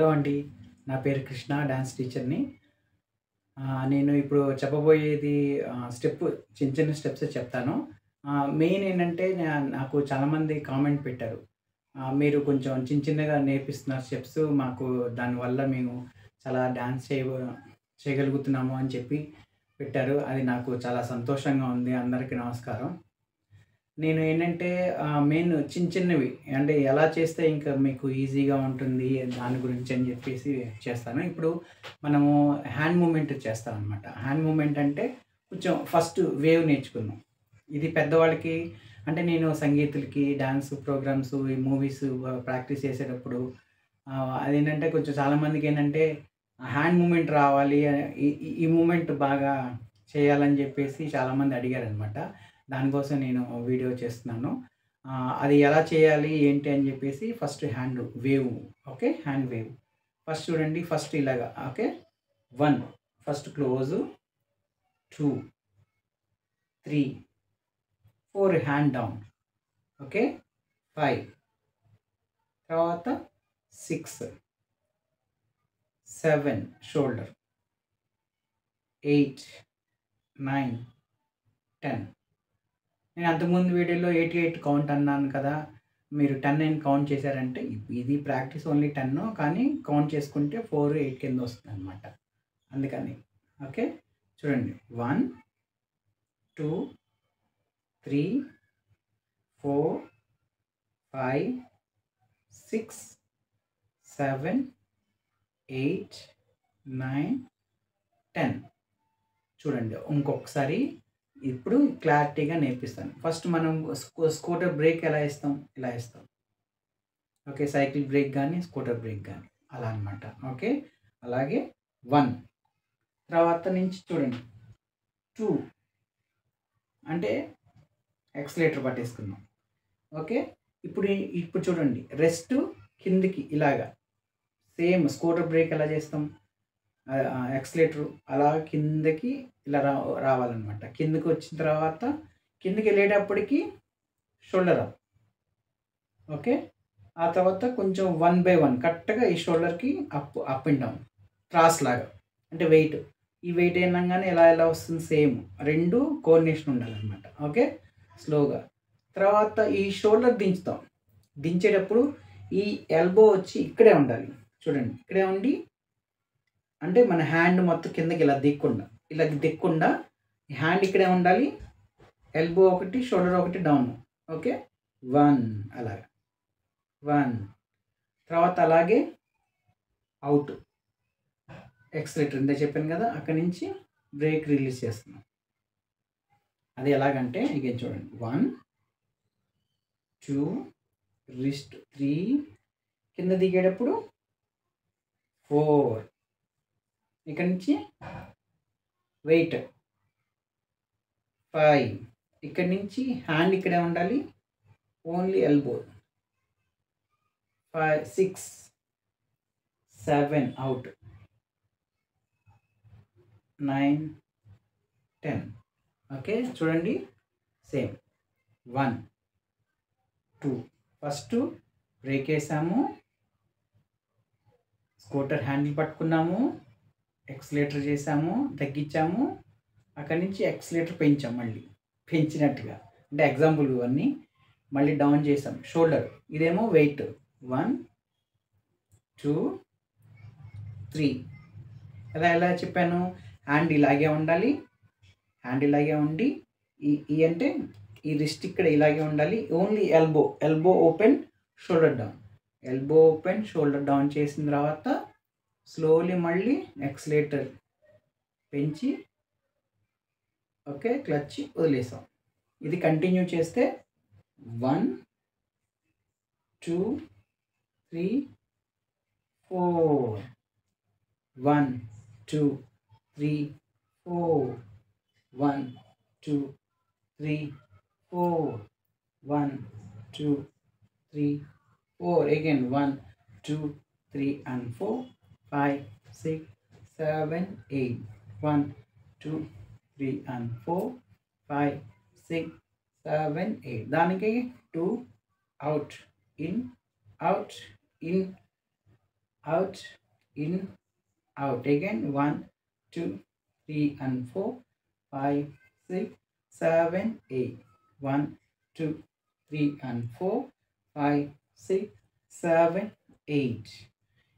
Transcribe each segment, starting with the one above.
Hello అండి. నా పేరు కృష్ణ, డాన్స్ టీచర్‌ని. నేను ఇప్పుడు చెప్పబోయేది చిన్న చిన్న స్టెప్సే చెప్తాను. మెయిన్ ఏంటంటే నాకు చాలామంది కామెంట్ పెట్టారు. మీరు కొంచెం చిన్న చిన్నగా నేర్పిస్తున్నారు స్టెప్స్. మాకు దానివల్ల మేము చాలా డాన్స్ చేయగలుగుతున్నాము అని చెప్పి పెట్టారు. అది నాకు చాలా సంతోషంగా ఉంది. అందరికీ నమస్కారం. నేను ఏంటంటే మెయిన్ చిన్న చిన్నవి అంటే ఎలా చేస్తే ఇంకా మీకు ఈజీగా ఉంటుంది దాని గురించి అని చెప్పేసి చేస్తాను. ఇప్పుడు మనము హ్యాండ్ మూవ్‌మెంట్ చేస్తామనమాట. హ్యాండ్ మూవ్‌మెంట్ అంటే కొంచెం ఫస్ట్ వేవ్ నేర్చుకుందాం. ఇది పెద్దవాళ్ళకి అంటే నేను సంగీతులకి, డాన్స్ ప్రోగ్రామ్స్, ఈ మూవీస్ ప్రాక్టీస్ చేసేటప్పుడు అదేంటంటే కొంచెం చాలామందికేంటంటే హ్యాండ్ మూవ్‌మెంట్ రావాలి. ఈ ఈ ఈ మూవ్‌మెంట్ బాగా చేయాలని చెప్పేసి చాలామంది అడిగారనమాట. దానికోసం నేను వీడియో చేస్తున్నాను. అది ఎలా చేయాలి, ఏంటి అని జెప్పేసి first hand wave. Okay. Hand wave. First చూడండి. ఫస్ట్ ఇలాగా okay. 1 first close, 2, 3, 4 hand down. Okay. 5 తర్వాత 6, 7 షోల్డర్, 8, 9, 10. నేను అంతకుముందు వీడియోలో 88 కౌంట్ అన్నాను కదా! మీరు 10 అని కౌంట్ చేశారంటే ఇది ప్రాక్టీస్ ఓన్లీ 10 కానీ కౌంట్ చేసుకుంటే 4, 8 కింద వస్తుందనమాట. అందుకని. ఓకే. చూడండి. 1, 2, 3, 4, 5, 6, 7, 8, 9, 10. చూడండి. ఇంకొకసారి ఇప్పుడు క్లారిటీగా నేర్పిస్తాను. ఫస్ట్ మనం స్కూటర్ బ్రేక్ ఎలా ఇస్తాం? ఇలా ఇస్తాం. ఓకే. సైకిల్ బ్రేక్ గానీ, స్కూటర్ బ్రేక్ గానీ అలా అనమాట. ఓకే. అలాగే 1 తర్వాత నుంచి చూడండి. 2 అంటే యాక్సిలరేటర్ పట్టేసుకున్నాం. ఓకే. ఇప్పుడు చూడండి. రెస్ట్ కిందకి ఇలాగా సేమ్ స్కూటర్ బ్రేక్ ఎలా చేస్తాం? యాక్సిలరేటర్ అలా కిందకి ఇలా రావాలనమాట. కిందకొచ్చిన తర్వాత కిందకెళ్ళేటప్పటికి షోల్డర్ అప్. ఓకే. ఆ తర్వాత కొంచెం 1 బై 1 కరెక్ట్‌గా ఈ షోల్డర్‌కి అప్ అండ్ డౌన్ క్రాస్ లాగా. అంటే వెయిట్. ఈ వెయిట్ ఎనంగానే ఎలా వస్తుంది సేమ్. 2 కోఆర్డినేషన్ ఉండాలనమాట. ఓకే. స్లోగా. తర్వాత ఈ షోల్డర్ దించుతాం. దించేటప్పుడు ఈ ఎల్బో వచ్చి ఇక్కడే ఉండాలి. చూడండి. ఇక్కడే ఉండి అంటే మన హ్యాండ్ మొత్తం కిందకి ఇలా దిక్కుండా హ్యాండ్ ఇక్కడే ఉండాలి. ఎల్బో ఒకటి, షోల్డర్ ఒకటి డౌన్. ఓకే. 1 అలాగా. 1 తర్వాత అలాగే అవుట్. యాక్సిలరేటర్ ఇందాక చెప్పాను కదా! అక్కడి నుంచి బ్రేక్ రిలీజ్ చేస్తున్నాం. అది ఎలాగంటే అగైన్ చూడండి. 1, 2 రిస్ట్ 3 కింద దిగేటప్పుడు 4 ఇక్కడి నుంచి వెయిట్ 5 ఇక్కడి నుంచి హ్యాండ్ ఇక్కడే ఉండాలి. Only elbow 5, 6, 7 out 9, 10. ఓకే. చూడండి. సేమ్ 1, 2 ఫస్ట్ బ్రేక్ వేసాము. స్కూటర్ హ్యాండిల్ పట్టుకున్నాము. యాక్సిలరేటర్ చేసాము. తగ్గించాము. అక్కడి నుంచి యాక్సిలరేటర్ పెంచాం మళ్ళీ. పెంచినట్టుగా. అంటే ఎగ్జాంపుల్ ఇవన్నీ. మళ్ళీ డౌన్ చేసాం. షోల్డర్ ఇదేమో వెయిట్ 1, 2, 3 ఎలా చెప్పాను? హ్యాండ్ ఇలాగే ఉండాలి. హ్యాండ్ ఇలాగే ఉండి అంటే ఈ రిస్ట్ ఇక్కడ ఇలాగే ఉండాలి. Only elbow open, shoulder down. Elbow open, shoulder down చేసిన తర్వాత స్లోలీ మళ్ళీ యాక్సిలరేటర్ పెంచి ఓకే. క్లచ్ వదిలేసాం. ఇది కంటిన్యూ చేస్తే 1, 2, 3, 4 1, 2, 3, 4 1, 2, 3, 4 1, 2, 3, 4 again 1, 2, 3 and 4 5, 6, 7, 8 1, 2, 3 and 4 5, 6, 7, 8 దానికి 2 out in out, in, out. Again 1, 2, 3 and 4, 5, 6, 7, 8. 1, 2, 3 and 4, 5, 6, 7, 8.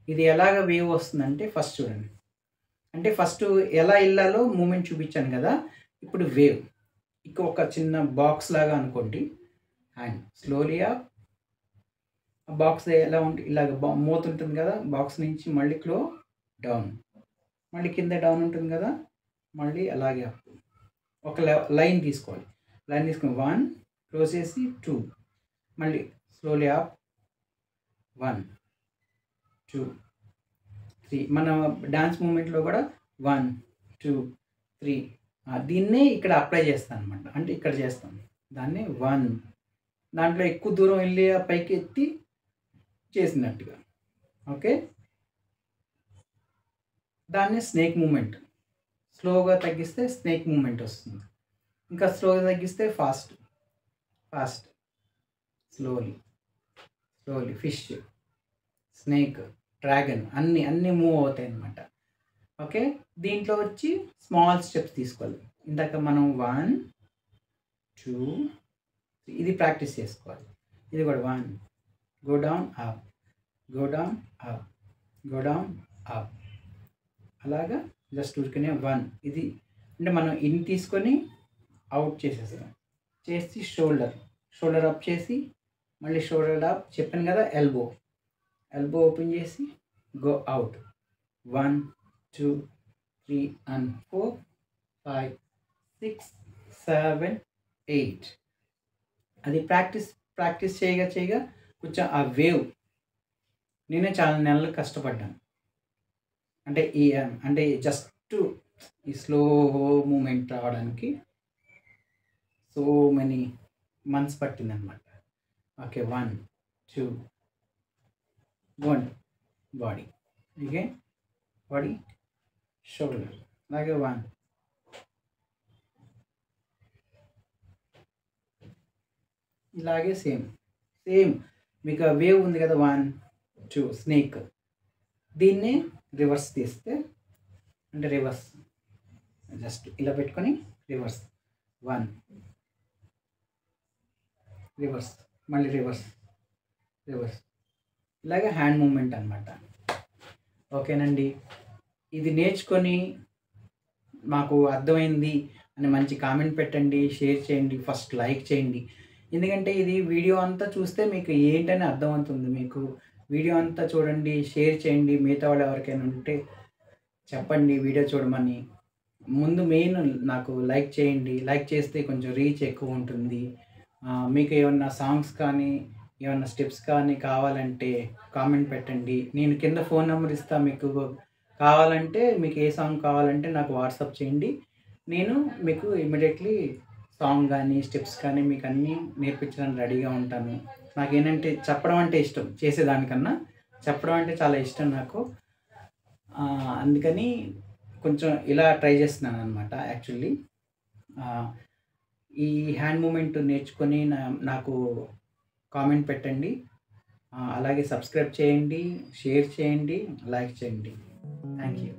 ఇది ఎలాగ వేవ్ వస్తుందంటే ఫస్ట్ చూడండి. అంటే ఫస్ట్ ఎలా వెళ్ళాలో మూమెంట్ చూపించాను కదా. ఇప్పుడు వేవ్ ఇక ఒక చిన్న బాక్స్ లాగా అనుకోండి. And slowly up. ఆ బాక్స్ ఎలా ఉంటుంది, ఇలాగ మూత ఉంటుంది కదా, బాక్స్ నుంచి మళ్ళీ డౌన్, మళ్ళీ కింద డౌన్ ఉంటుంది కదా, మళ్ళీ అలాగే అప్. ఒక లైన్ తీసుకోవాలి. లైన్ తీసుకొని 1 క్లోజ్ చేసి 2, మళ్ళీ స్లోలీ అప్ 1, 2, 3. మన డాన్స్ మూమెంట్లో కూడా 1, 2, 3. దీన్నే ఇక్కడ అప్లై చేస్తాను అనమాట. అంటే ఇక్కడ చేస్తాం దాన్ని 1. దాంట్లో ఎక్కువ దూరం వెళ్ళి పైకి ఎత్తి చేసినట్టుగా. ఓకే, దాన్ని స్నేక్ మూమెంట్. స్లోగా తగ్గిస్తే స్నేక్ మూమెంట్ వస్తుంది. ఇంకా స్లోగా తగ్గిస్తే fast, slowly, fish, snake, dragon అన్నీ మూవ్ అవుతాయి అన్నమాట. ఓకే, దీంట్లో వచ్చి స్మాల్ స్టెప్స్ తీసుకోవాలి. ఇందాక మనం 1, 2, 3 ఇది ప్రాక్టీస్ చేసుకోవాలి. ఇది కూడా 1, go down up, go down up, go down up. అలాగా జస్ట్ ఊరికనే 1. ఇది అంటే మనం ఇన్ తీసుకొని అవుట్ చేసేస్తాం. చేసి షోల్డర్ అప్ చేసి మళ్ళీ షోల్డర్ అప్. చెప్పాను కదా, ఎల్బో ఓపెన్ చేసి గో అవుట్. 1, 2, 3 and 4, 5, 6, 7, 8. అది ప్రాక్టీస్ చేయగా కొంచెం ఆ వేవ్ నేనే చాలా నెలలు కష్టపడ్డాను. అంటే జస్ట్ ఈ స్లో మూమెంట్ రావడానికి సో మెనీ మంత్స్ పట్టిందనమాట. Okay, 1, 2, 1 body, again body, shoulder, అలాగే 1. ఇలాగే సేమ్ మీకు ఆ వేవ్ ఉంది కదా, 1, 2 స్నేక్. దీన్ని రివర్స్ తీస్తే అంటే రివర్స్ జస్ట్ ఇలా పెట్టుకొని రివర్స్ 1, రివర్స్, మళ్ళీ రివర్స్, ఇలాగే హ్యాండ్ మూమెంట్ అనమాట. ఓకేనండి, ఇది నేర్చుకొని మాకు అర్థమైంది అని మంచి కామెంట్ పెట్టండి, షేర్ చేయండి, ఫస్ట్ లైక్ చేయండి. ఎందుకంటే ఇది వీడియో అంతా చూస్తే మీకు ఏంటని అర్థమవుతుంది. మీకు వీడియో అంతా చూడండి, షేర్ చేయండి. మిగతా వాళ్ళు ఎవరికైనా ఉంటే చెప్పండి వీడియో చూడమని. ముందు మెయిన్ నాకు లైక్ చేయండి. లైక్ చేస్తే కొంచెం రీచ్ ఎక్కువ ఉంటుంది. మీకు ఏమన్నా సాంగ్స్ కానీ ఏమన్నా స్టెప్స్ కానీ కావాలంటే కామెంట్ పెట్టండి. నేను కింద ఫోన్ నెంబర్ ఇస్తాను. మీకు కావాలంటే మీకు ఏ సాంగ్ కావాలంటే నాకు వాట్సాప్ చేయండి. నేను మీకు ఇమ్మీడియట్లీ సాంగ్ కానీ స్టెప్స్ కానీ మీకు అన్నీ నేర్పించడానికి రెడీగా ఉంటాను. నాకేంటంటే చెప్పడం అంటే ఇష్టం, చేసేదానికన్నా చెప్పడం అంటే చాలా ఇష్టం నాకు. అందుకని కొంచెం ఇలా ట్రై చేస్తున్నాను అనమాట. యాక్చువల్లీ ఈ హ్యాండ్ మూమెంట్ నేర్చుకొని నాకు కామెంట్ పెట్టండి. అలాగే సబ్స్క్రైబ్ చేయండి, షేర్ చేయండి, లైక్ చేయండి. Thank you.